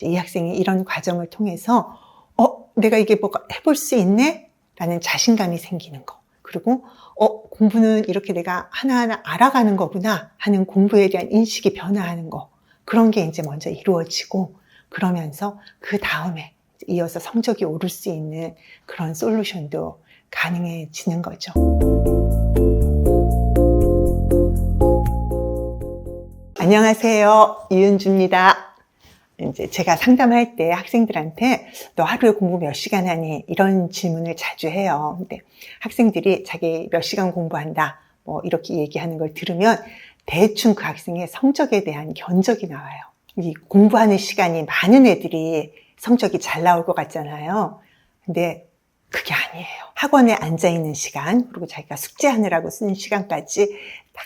이 학생이 이런 과정을 통해서 내가 이게 뭐가 해볼 수 있네? 라는 자신감이 생기는 거. 그리고 공부는 이렇게 내가 하나하나 알아가는 거구나 하는 공부에 대한 인식이 변화하는 거. 그런 게 이제 먼저 이루어지고, 그러면서 그 다음에 이어서 성적이 오를 수 있는 그런 솔루션도 가능해지는 거죠. 안녕하세요. 이은주입니다. 이제 제가 상담할 때 학생들한테 너 하루에 공부 몇 시간 하니? 이런 질문을 자주 해요. 근데 학생들이 자기 몇 시간 공부한다, 뭐 이렇게 얘기하는 걸 들으면 대충 그 학생의 성적에 대한 견적이 나와요. 이 공부하는 시간이 많은 애들이 성적이 잘 나올 것 같잖아요. 근데 그게 아니에요. 학원에 앉아있는 시간, 그리고 자기가 숙제하느라고 쓰는 시간까지 다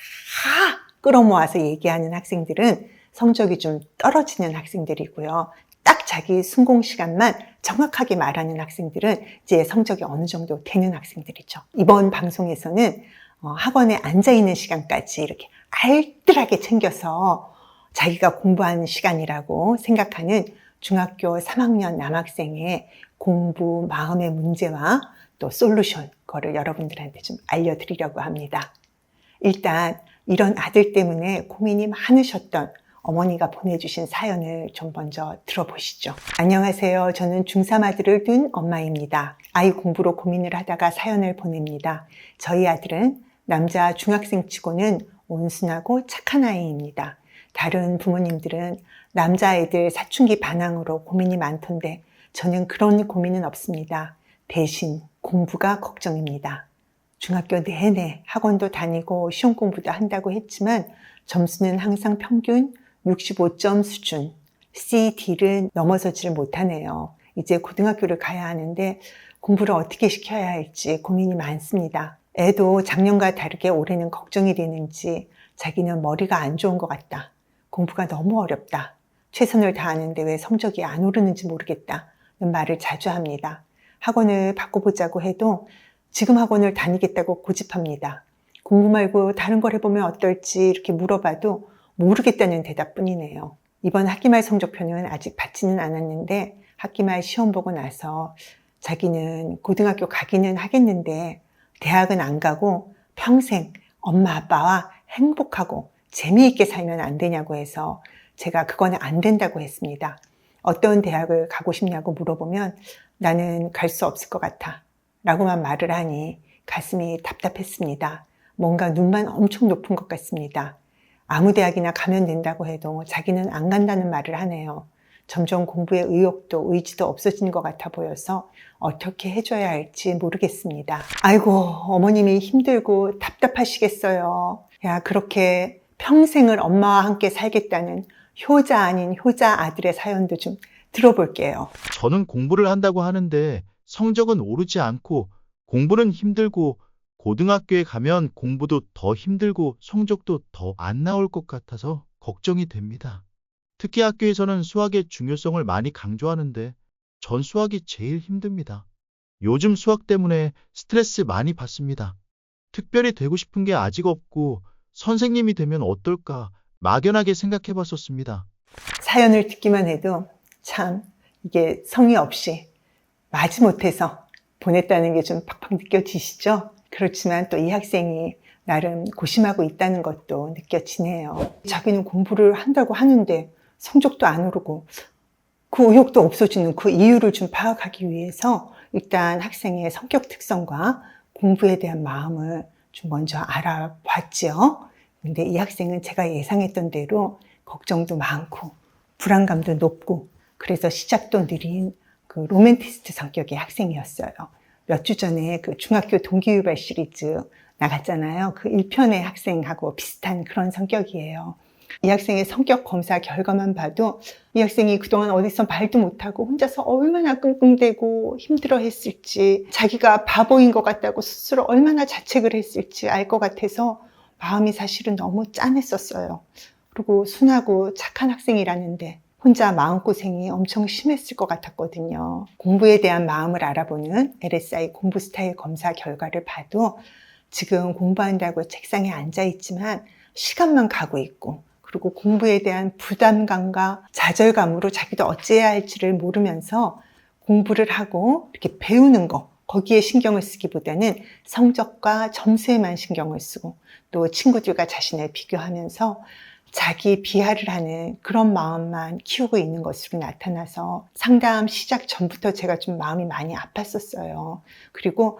끌어모아서 얘기하는 학생들은 성적이 좀 떨어지는 학생들이고요. 딱 자기 순공 시간만 정확하게 말하는 학생들은 이제 성적이 어느 정도 되는 학생들이죠. 이번 방송에서는 학원에 앉아있는 시간까지 이렇게 알뜰하게 챙겨서 자기가 공부하는 시간이라고 생각하는 중학교 3학년 남학생의 공부 마음의 문제와 또 솔루션, 그거를 여러분들한테 좀 알려드리려고 합니다. 일단 이런 아들 때문에 고민이 많으셨던 어머니가 보내주신 사연을 좀 먼저 들어보시죠. 안녕하세요. 저는 중3 아들을 둔 엄마입니다. 아이 공부로 고민을 하다가 사연을 보냅니다. 저희 아들은 남자 중학생 치고는 온순하고 착한 아이입니다. 다른 부모님들은 남자아이들 사춘기 반항으로 고민이 많던데 저는 그런 고민은 없습니다. 대신 공부가 걱정입니다. 중학교 내내 학원도 다니고 시험 공부도 한다고 했지만 점수는 항상 평균 65점 수준, C, D를 넘어서지를 못하네요. 이제 고등학교를 가야 하는데 공부를 어떻게 시켜야 할지 고민이 많습니다. 애도 작년과 다르게 올해는 걱정이 되는지 자기는 머리가 안 좋은 것 같다. 공부가 너무 어렵다. 최선을 다하는데 왜 성적이 안 오르는지 모르겠다는 말을 자주 합니다. 학원을 바꿔보자고 해도 지금 학원을 다니겠다고 고집합니다. 공부 말고 다른 걸 해보면 어떨지 이렇게 물어봐도 모르겠다는 대답뿐이네요. 이번 학기말 성적표는 아직 받지는 않았는데 학기말 시험 보고 나서 자기는 고등학교 가기는 하겠는데 대학은 안 가고 평생 엄마 아빠와 행복하고 재미있게 살면 안 되냐고 해서 제가 그거는 안 된다고 했습니다. 어떤 대학을 가고 싶냐고 물어보면 나는 갈 수 없을 것 같아 라고만 말을 하니 가슴이 답답했습니다. 뭔가 눈만 엄청 높은 것 같습니다. 아무 대학이나 가면 된다고 해도 자기는 안 간다는 말을 하네요. 점점 공부에 의욕도 의지도 없어지는 것 같아 보여서 어떻게 해줘야 할지 모르겠습니다. 아이고, 어머님이 힘들고 답답하시겠어요. 야, 그렇게 평생을 엄마와 함께 살겠다는 효자 아닌 효자 아들의 사연도 좀 들어볼게요. 저는 공부를 한다고 하는데 성적은 오르지 않고 공부는 힘들고 고등학교에 가면 공부도 더 힘들고 성적도 더 안 나올 것 같아서 걱정이 됩니다. 특히 학교에서는 수학의 중요성을 많이 강조하는데 전 수학이 제일 힘듭니다. 요즘 수학 때문에 스트레스 많이 받습니다. 특별히 되고 싶은 게 아직 없고 선생님이 되면 어떨까 막연하게 생각해 봤었습니다. 사연을 듣기만 해도 참 이게 성의 없이 마지못해서 보냈다는 게 좀 팍팍 느껴지시죠? 그렇지만 또 이 학생이 나름 고심하고 있다는 것도 느껴지네요. 자기는 공부를 한다고 하는데 성적도 안 오르고 그 의욕도 없어지는 그 이유를 좀 파악하기 위해서 일단 학생의 성격 특성과 공부에 대한 마음을 좀 먼저 알아봤죠. 근데 이 학생은 제가 예상했던 대로 걱정도 많고 불안감도 높고 그래서 시작도 느린 그 로맨티스트 성격의 학생이었어요. 몇 주 전에 그 중학교 동기유발 시리즈 나갔잖아요. 그 1편의 학생하고 비슷한 그런 성격이에요. 이 학생의 성격 검사 결과만 봐도 이 학생이 그동안 어디서 말도 못하고 혼자서 얼마나 끙끙대고 힘들어했을지, 자기가 바보인 것 같다고 스스로 얼마나 자책을 했을지 알 것 같아서 마음이 사실은 너무 짠했었어요. 그리고 순하고 착한 학생이라는데 혼자 마음고생이 엄청 심했을 것 같았거든요. 공부에 대한 마음을 알아보는 LSI 공부 스타일 검사 결과를 봐도 지금 공부한다고 책상에 앉아있지만 시간만 가고 있고, 그리고 공부에 대한 부담감과 좌절감으로 자기도 어찌해야 할지를 모르면서 공부를 하고 이렇게 배우는 거, 거기에 신경을 쓰기보다는 성적과 점수에만 신경을 쓰고 또 친구들과 자신을 비교하면서 자기 비하를 하는 그런 마음만 키우고 있는 것으로 나타나서 상담 시작 전부터 제가 좀 마음이 많이 아팠었어요. 그리고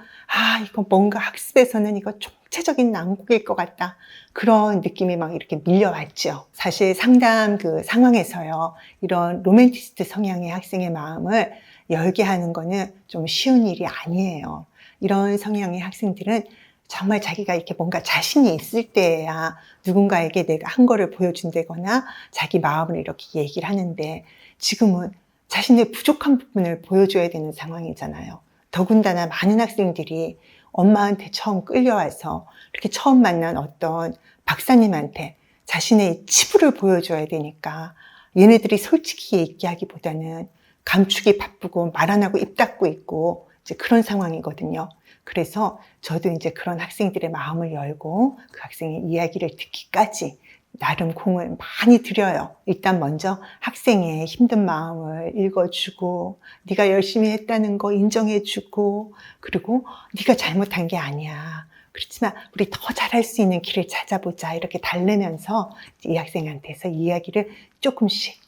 이거 뭔가 학습에서는 이거 총체적인 난국일 것 같다. 그런 느낌이 막 이렇게 밀려왔죠. 사실 상담 그 상황에서요, 이런 로맨티스트 성향의 학생의 마음을 열게 하는 거는 좀 쉬운 일이 아니에요. 이런 성향의 학생들은 정말 자기가 이렇게 뭔가 자신이 있을 때야 누군가에게 내가 한 거를 보여준다거나 자기 마음을 이렇게 얘기를 하는데, 지금은 자신의 부족한 부분을 보여줘야 되는 상황이잖아요. 더군다나 많은 학생들이 엄마한테 처음 끌려와서 이렇게 처음 만난 어떤 박사님한테 자신의 치부를 보여줘야 되니까 얘네들이 솔직히 얘기하기보다는 감추기 바쁘고 말 안 하고 입 닫고 있고 이제 그런 상황이거든요. 그래서 저도 이제 그런 학생들의 마음을 열고 그 학생의 이야기를 듣기까지 나름 공을 많이 들여요. 일단 먼저 학생의 힘든 마음을 읽어주고 네가 열심히 했다는 거 인정해주고, 그리고 네가 잘못한 게 아니야. 그렇지만 우리 더 잘할 수 있는 길을 찾아보자, 이렇게 달래면서 이 학생한테서 이야기를 조금씩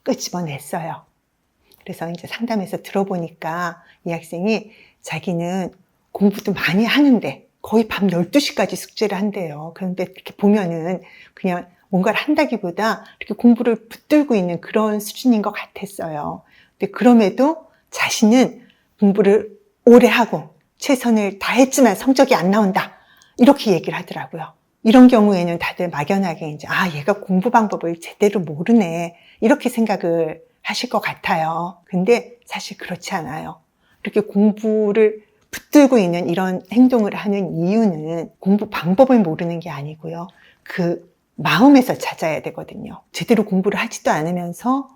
끄집어냈어요. 그래서 이제 상담에서 들어보니까 이 학생이 자기는 공부도 많이 하는데 거의 밤 12시까지 숙제를 한대요. 그런데 이렇게 보면은 그냥 뭔가를 한다기보다 이렇게 공부를 붙들고 있는 그런 수준인 것 같았어요. 근데 그럼에도 자신은 공부를 오래 하고 최선을 다했지만 성적이 안 나온다, 이렇게 얘기를 하더라고요. 이런 경우에는 다들 막연하게 이제 얘가 공부 방법을 제대로 모르네, 이렇게 생각을 하실 것 같아요. 근데 사실 그렇지 않아요. 이렇게 공부를 붙들고 있는 이런 행동을 하는 이유는 공부 방법을 모르는 게 아니고요, 그 마음에서 찾아야 되거든요. 제대로 공부를 하지도 않으면서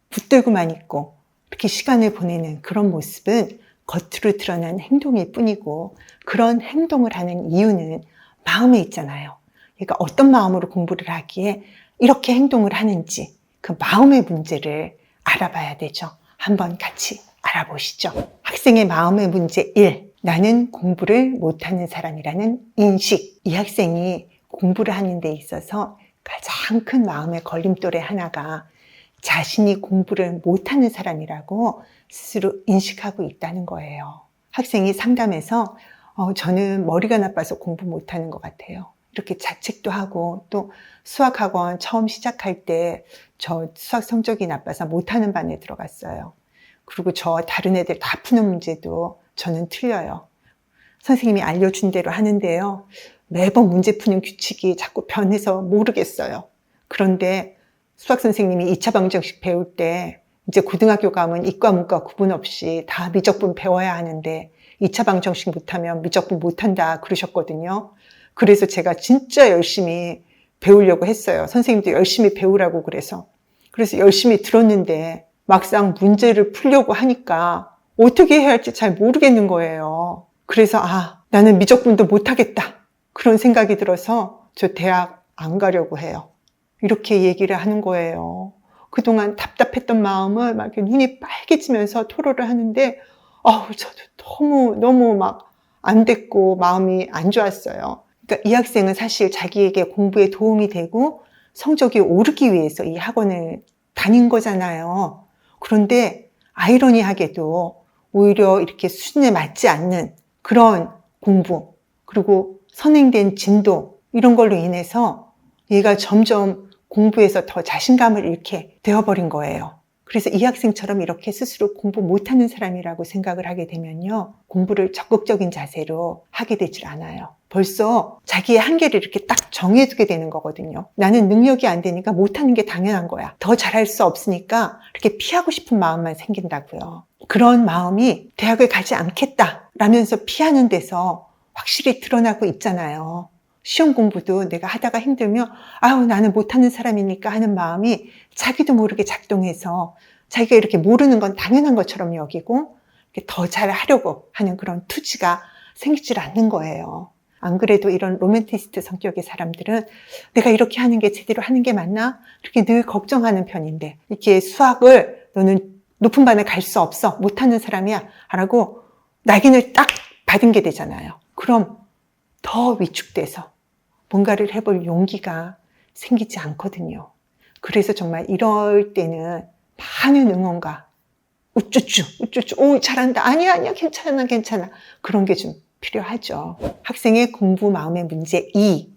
붙들고만 있고 이렇게 시간을 보내는 그런 모습은 겉으로 드러난 행동일 뿐이고, 그런 행동을 하는 이유는 마음에 있잖아요. 그러니까 어떤 마음으로 공부를 하기에 이렇게 행동을 하는지 그 마음의 문제를 알아봐야 되죠. 한번 같이 알아보시죠. 학생의 마음의 문제 1. 나는 공부를 못하는 사람이라는 인식. 이 학생이 공부를 하는 데 있어서 가장 큰 마음의 걸림돌의 하나가 자신이 공부를 못하는 사람이라고 스스로 인식하고 있다는 거예요. 학생이 상담에서 저는 머리가 나빠서 공부 못하는 것 같아요, 이렇게 자책도 하고, 또 수학학원 처음 시작할 때 저 수학 성적이 나빠서 못하는 반에 들어갔어요. 그리고 저 다른 애들 다 푸는 문제도 저는 틀려요. 선생님이 알려준 대로 하는데요, 매번 문제 푸는 규칙이 자꾸 변해서 모르겠어요. 그런데 수학 선생님이 2차 방정식 배울 때 이제 고등학교 가면 이과 문과 구분 없이 다 미적분 배워야 하는데 2차 방정식 못하면 미적분 못한다 그러셨거든요. 그래서 제가 진짜 열심히 배우려고 했어요. 선생님도 열심히 배우라고 그래서 열심히 들었는데 막상 문제를 풀려고 하니까 어떻게 해야 할지 잘 모르겠는 거예요. 그래서 나는 미적분도 못하겠다, 그런 생각이 들어서 저 대학 안 가려고 해요, 이렇게 얘기를 하는 거예요. 그동안 답답했던 마음을 막 이렇게 눈이 빨개지면서 토로를 하는데 저도 너무 막 안 됐고 마음이 안 좋았어요. 그러니까 이 학생은 사실 자기에게 공부에 도움이 되고 성적이 오르기 위해서 이 학원을 다닌 거잖아요. 그런데 아이러니하게도 오히려 이렇게 수준에 맞지 않는 그런 공부, 그리고 선행된 진도, 이런 걸로 인해서 얘가 점점 공부에서 더 자신감을 잃게 되어버린 거예요. 그래서 이 학생처럼 이렇게 스스로 공부 못하는 사람이라고 생각을 하게 되면요, 공부를 적극적인 자세로 하게 되질 않아요. 벌써 자기의 한계를 이렇게 딱 정해두게 되는 거거든요. 나는 능력이 안 되니까 못하는 게 당연한 거야, 더 잘할 수 없으니까 이렇게 피하고 싶은 마음만 생긴다고요. 그런 마음이 대학을 가지 않겠다라면서 피하는 데서 확실히 드러나고 있잖아요. 시험 공부도 내가 하다가 힘들면 나는 못하는 사람이니까 하는 마음이 자기도 모르게 작동해서 자기가 이렇게 모르는 건 당연한 것처럼 여기고 더 잘하려고 하는 그런 투지가 생기질 않는 거예요. 안 그래도 이런 로맨티스트 성격의 사람들은 내가 이렇게 하는 게 제대로 하는 게 맞나? 이렇게 늘 걱정하는 편인데 이렇게 수학을 너는 높은 반에 갈 수 없어. 못하는 사람이야. 라고 낙인을 딱 받은 게 되잖아요. 그럼 더 위축돼서 뭔가를 해볼 용기가 생기지 않거든요. 그래서 정말 이럴 때는 많은 응원과 우쭈쭈, 오, 잘한다. 아니야, 괜찮아. 그런 게 좀 필요하죠. 학생의 공부 마음의 문제 2.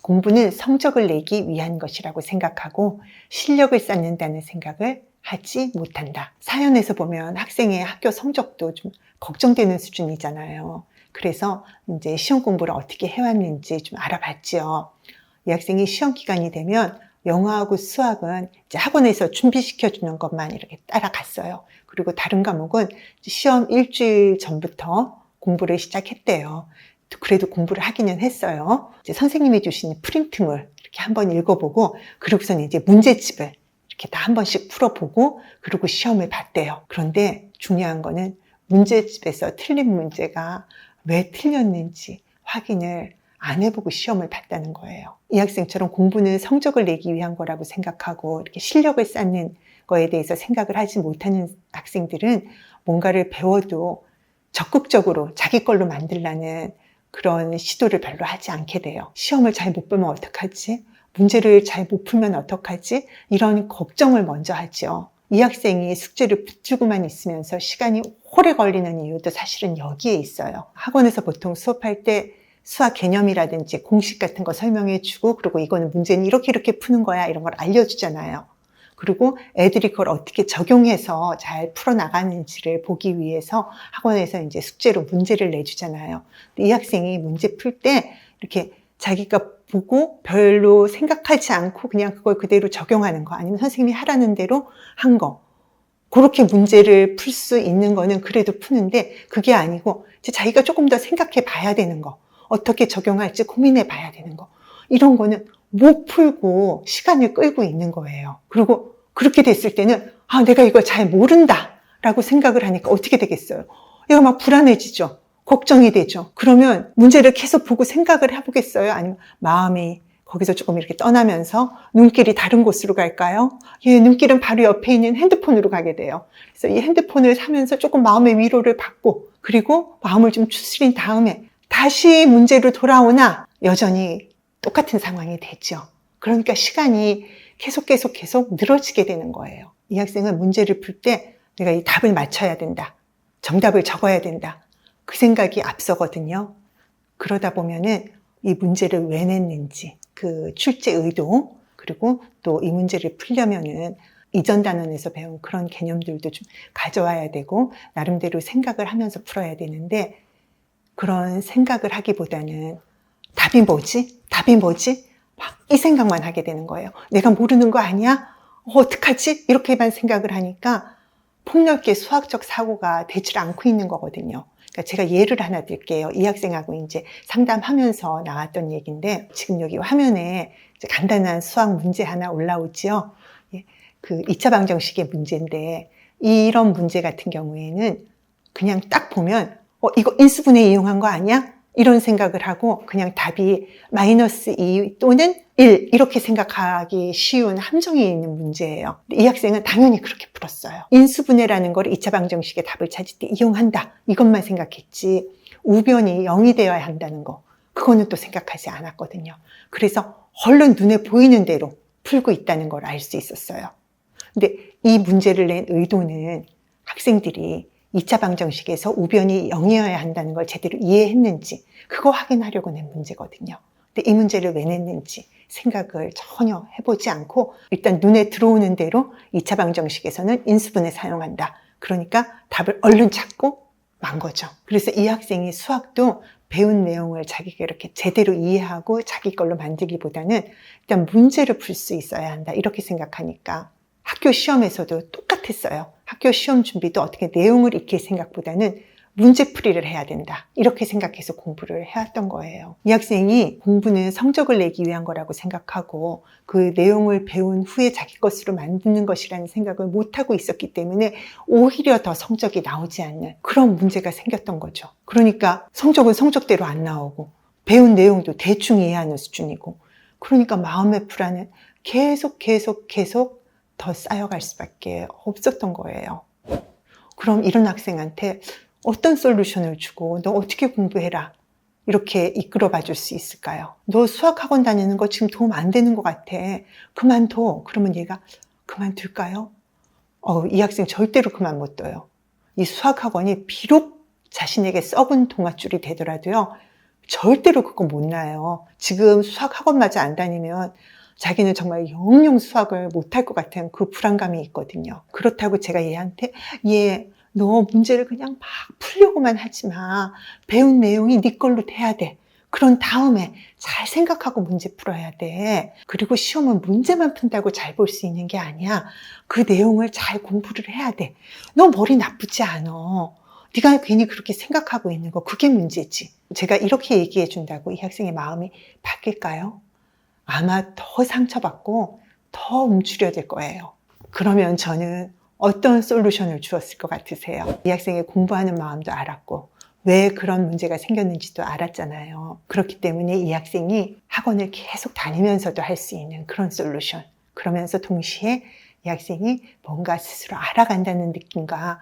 공부는 성적을 내기 위한 것이라고 생각하고 실력을 쌓는다는 생각을 하지 못한다. 사연에서 보면 학생의 학교 성적도 좀 걱정되는 수준이잖아요. 그래서 이제 시험 공부를 어떻게 해왔는지 좀 알아봤죠. 이 학생이 시험 기간이 되면 영어하고 수학은 이제 학원에서 준비시켜주는 것만 이렇게 따라갔어요. 그리고 다른 과목은 시험 일주일 전부터 공부를 시작했대요. 그래도 공부를 하기는 했어요. 이제 선생님이 주신 프린트물 이렇게 한번 읽어보고, 그리고서는 이제 문제집을 이렇게 다 한 번씩 풀어보고, 그리고 시험을 봤대요. 그런데 중요한 거는 문제집에서 틀린 문제가 왜 틀렸는지 확인을 안 해보고 시험을 봤다는 거예요. 이 학생처럼 공부는 성적을 내기 위한 거라고 생각하고 이렇게 실력을 쌓는 거에 대해서 생각을 하지 못하는 학생들은 뭔가를 배워도 적극적으로 자기 걸로 만들려는 그런 시도를 별로 하지 않게 돼요. 시험을 잘 못 보면 어떡하지? 문제를 잘 못 풀면 어떡하지? 이런 걱정을 먼저 하죠. 이 학생이 숙제를 붙들고만 있으면서 시간이 오래 걸리는 이유도 사실은 여기에 있어요. 학원에서 보통 수업할 때 수학 개념이라든지 공식 같은 거 설명해주고, 그리고 이거는 문제는 이렇게 푸는 거야, 이런 걸 알려주잖아요. 그리고 애들이 그걸 어떻게 적용해서 잘 풀어나가는지를 보기 위해서 학원에서 이제 숙제로 문제를 내주잖아요. 이 학생이 문제 풀 때 이렇게 자기가 보고 별로 생각하지 않고 그냥 그걸 그대로 적용하는 거, 아니면 선생님이 하라는 대로 한 거, 그렇게 문제를 풀 수 있는 거는 그래도 푸는데, 그게 아니고 이제 자기가 조금 더 생각해 봐야 되는 거, 어떻게 적용할지 고민해 봐야 되는 거, 이런 거는 못 풀고 시간을 끌고 있는 거예요. 그리고 그렇게 됐을 때는 내가 이걸 잘 모른다 라고 생각을 하니까 어떻게 되겠어요? 얘가 막 불안해지죠. 걱정이 되죠. 그러면 문제를 계속 보고 생각을 해보겠어요? 아니면 마음이 거기서 조금 이렇게 떠나면서 눈길이 다른 곳으로 갈까요? 눈길은 바로 옆에 있는 핸드폰으로 가게 돼요. 그래서 이 핸드폰을 사면서 조금 마음의 위로를 받고, 그리고 마음을 좀 추스린 다음에 다시 문제로 돌아오나 여전히 똑같은 상황이 되죠. 그러니까 시간이 계속 늘어지게 되는 거예요. 이 학생은 문제를 풀 때 내가 이 답을 맞춰야 된다, 정답을 적어야 된다, 그 생각이 앞서거든요. 그러다 보면은 이 문제를 왜 냈는지, 그 출제 의도, 그리고 또 이 문제를 풀려면은 이전 단원에서 배운 그런 개념들도 좀 가져와야 되고, 나름대로 생각을 하면서 풀어야 되는데, 그런 생각을 하기보다는 답이 뭐지? 막 이 생각만 하게 되는 거예요. 내가 모르는 거 아니야? 어떡하지? 이렇게만 생각을 하니까 폭넓게 수학적 사고가 되질 않고 있는 거거든요. 그러니까 제가 예를 하나 들게요. 이 학생하고 이제 상담하면서 나왔던 얘기인데, 지금 여기 화면에 이제 간단한 수학 문제 하나 올라오지요. 그 2차 방정식의 문제인데, 이런 문제 같은 경우에는 그냥 딱 보면 이거 인수분해 이용한 거 아니야? 이런 생각을 하고 그냥 답이 -2 또는 1 이렇게 생각하기 쉬운 함정이 있는 문제예요. 이 학생은 당연히 그렇게 풀었어요. 인수분해라는 걸 2차 방정식의 답을 찾을 때 이용한다, 이것만 생각했지 우변이 0이 되어야 한다는 거, 그거는 또 생각하지 않았거든요. 그래서 얼른 눈에 보이는 대로 풀고 있다는 걸 알 수 있었어요. 근데 이 문제를 낸 의도는 학생들이 2차 방정식에서 우변이 0이어야 한다는 걸 제대로 이해했는지 그거 확인하려고 낸 문제거든요. 근데 이 문제를 왜 냈는지 생각을 전혀 해보지 않고 일단 눈에 들어오는 대로 2차 방정식에서는 인수분해 사용한다, 그러니까 답을 얼른 찾고 만 거죠. 그래서 이 학생이 수학도 배운 내용을 자기가 이렇게 제대로 이해하고 자기 걸로 만들기보다는 일단 문제를 풀 수 있어야 한다, 이렇게 생각하니까 학교 시험에서도 똑같았어요. 학교 시험 준비도 어떻게 내용을 익힐 생각보다는 문제풀이를 해야 된다, 이렇게 생각해서 공부를 해왔던 거예요. 이 학생이 공부는 성적을 내기 위한 거라고 생각하고 그 내용을 배운 후에 자기 것으로 만드는 것이라는 생각을 못하고 있었기 때문에 오히려 더 성적이 나오지 않는 그런 문제가 생겼던 거죠. 그러니까 성적은 성적대로 안 나오고 배운 내용도 대충 이해하는 수준이고, 그러니까 마음의 불안은 계속 더 쌓여갈 수밖에 없었던 거예요. 그럼 이런 학생한테 어떤 솔루션을 주고 너 어떻게 공부해라 이렇게 이끌어 봐 줄 수 있을까요? 너 수학학원 다니는 거 지금 도움 안 되는 것 같아. 그만둬. 그러면 얘가 그만둘까요? 이 학생 절대로 그만 못 둬요. 이 수학학원이 비록 자신에게 썩은 동아줄이 되더라도요, 절대로 그거 못 놔요. 지금 수학학원마저 안 다니면 자기는 정말 영영 수학을 못할 것 같은 그 불안감이 있거든요. 그렇다고 제가 얘한테 너 문제를 그냥 막 풀려고만 하지 마. 배운 내용이 네 걸로 돼야 돼. 그런 다음에 잘 생각하고 문제 풀어야 돼. 그리고 시험은 문제만 푼다고 잘 볼 수 있는 게 아니야. 그 내용을 잘 공부를 해야 돼. 너 머리 나쁘지 않아. 네가 괜히 그렇게 생각하고 있는 거 그게 문제지. 제가 이렇게 얘기해 준다고 이 학생의 마음이 바뀔까요? 아마 더 상처받고 더 움츠려들 거예요. 그러면 저는 어떤 솔루션을 주었을 것 같으세요? 이 학생의 공부하는 마음도 알았고 왜 그런 문제가 생겼는지도 알았잖아요. 그렇기 때문에 이 학생이 학원을 계속 다니면서도 할 수 있는 그런 솔루션. 그러면서 동시에 이 학생이 뭔가 스스로 알아간다는 느낌과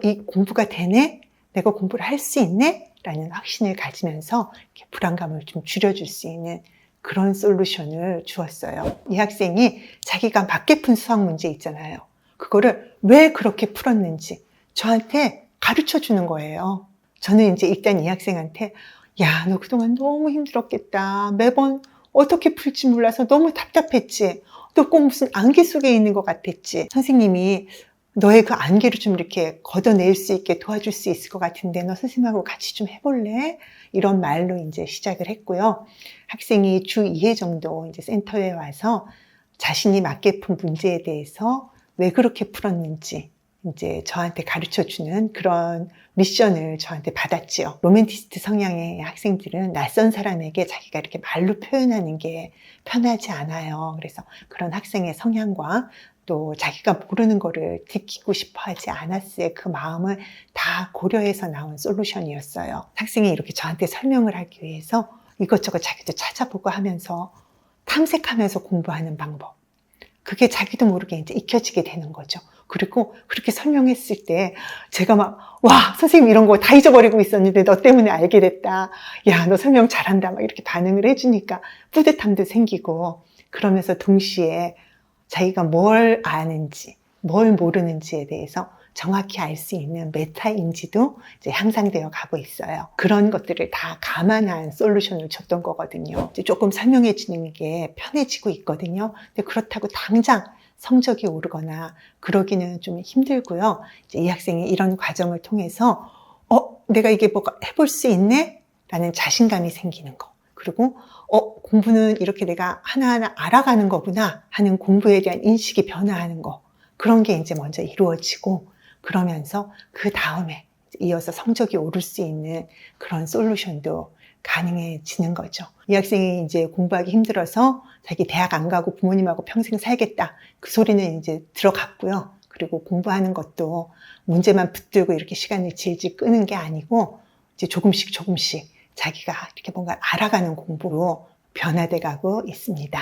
이 공부가 되네? 내가 공부를 할 수 있네? 라는 확신을 가지면서 이렇게 불안감을 좀 줄여줄 수 있는 그런 솔루션을 주었어요. 이 학생이 자기가 맞게 푼 수학 문제 있잖아요. 그거를 왜 그렇게 풀었는지 저한테 가르쳐 주는 거예요. 저는 이제 일단 이 학생한테 야, 너 그동안 너무 힘들었겠다. 매번 어떻게 풀지 몰라서 너무 답답했지. 너 꼭 무슨 안개 속에 있는 것 같았지. 선생님이 너의 그 안개를 좀 이렇게 걷어낼 수 있게 도와줄 수 있을 것 같은데 너 선생님하고 같이 좀 해볼래? 이런 말로 이제 시작을 했고요. 학생이 주 2회 정도 이제 센터에 와서 자신이 맞게 푼 문제에 대해서 왜 그렇게 풀었는지 이제 저한테 가르쳐 주는 그런 미션을 저한테 받았지요. 로맨티스트 성향의 학생들은 낯선 사람에게 자기가 이렇게 말로 표현하는 게 편하지 않아요. 그래서 그런 학생의 성향과 또 자기가 모르는 거를 듣기고 싶어 하지 않았을 그 마음을 다 고려해서 나온 솔루션이었어요. 학생이 이렇게 저한테 설명을 하기 위해서 이것저것 자기도 찾아보고 하면서 탐색하면서 공부하는 방법. 그게 자기도 모르게 이제 익혀지게 되는 거죠. 그리고 그렇게 설명했을 때 제가 와, 선생님 이런 거 다 잊어버리고 있었는데 너 때문에 알게 됐다. 야, 너 설명 잘한다. 막 이렇게 반응을 해주니까 뿌듯함도 생기고 그러면서 동시에 자기가 뭘 아는지, 뭘 모르는지에 대해서 정확히 알 수 있는 메타인지도 이제 향상되어 가고 있어요. 그런 것들을 다 감안한 솔루션을 줬던 거거든요. 이제 조금 설명해 주는 게 편해지고 있거든요. 근데 그렇다고 당장 성적이 오르거나 그러기는 좀 힘들고요. 이제 이 학생이 이런 과정을 통해서 내가 이게 뭐가 해볼 수 있네? 라는 자신감이 생기는 거. 그리고 공부는 이렇게 내가 하나하나 알아가는 거구나 하는 공부에 대한 인식이 변화하는 거. 그런 게 이제 먼저 이루어지고 그러면서 그 다음에 이어서 성적이 오를 수 있는 그런 솔루션도 가능해지는 거죠. 이 학생이 이제 공부하기 힘들어서 자기 대학 안 가고 부모님하고 평생 살겠다. 그 소리는 이제 들어갔고요. 그리고 공부하는 것도 문제만 붙들고 이렇게 시간을 질질 끄는 게 아니고 이제 조금씩 자기가 이렇게 뭔가 알아가는 공부로 변화돼 가고 있습니다.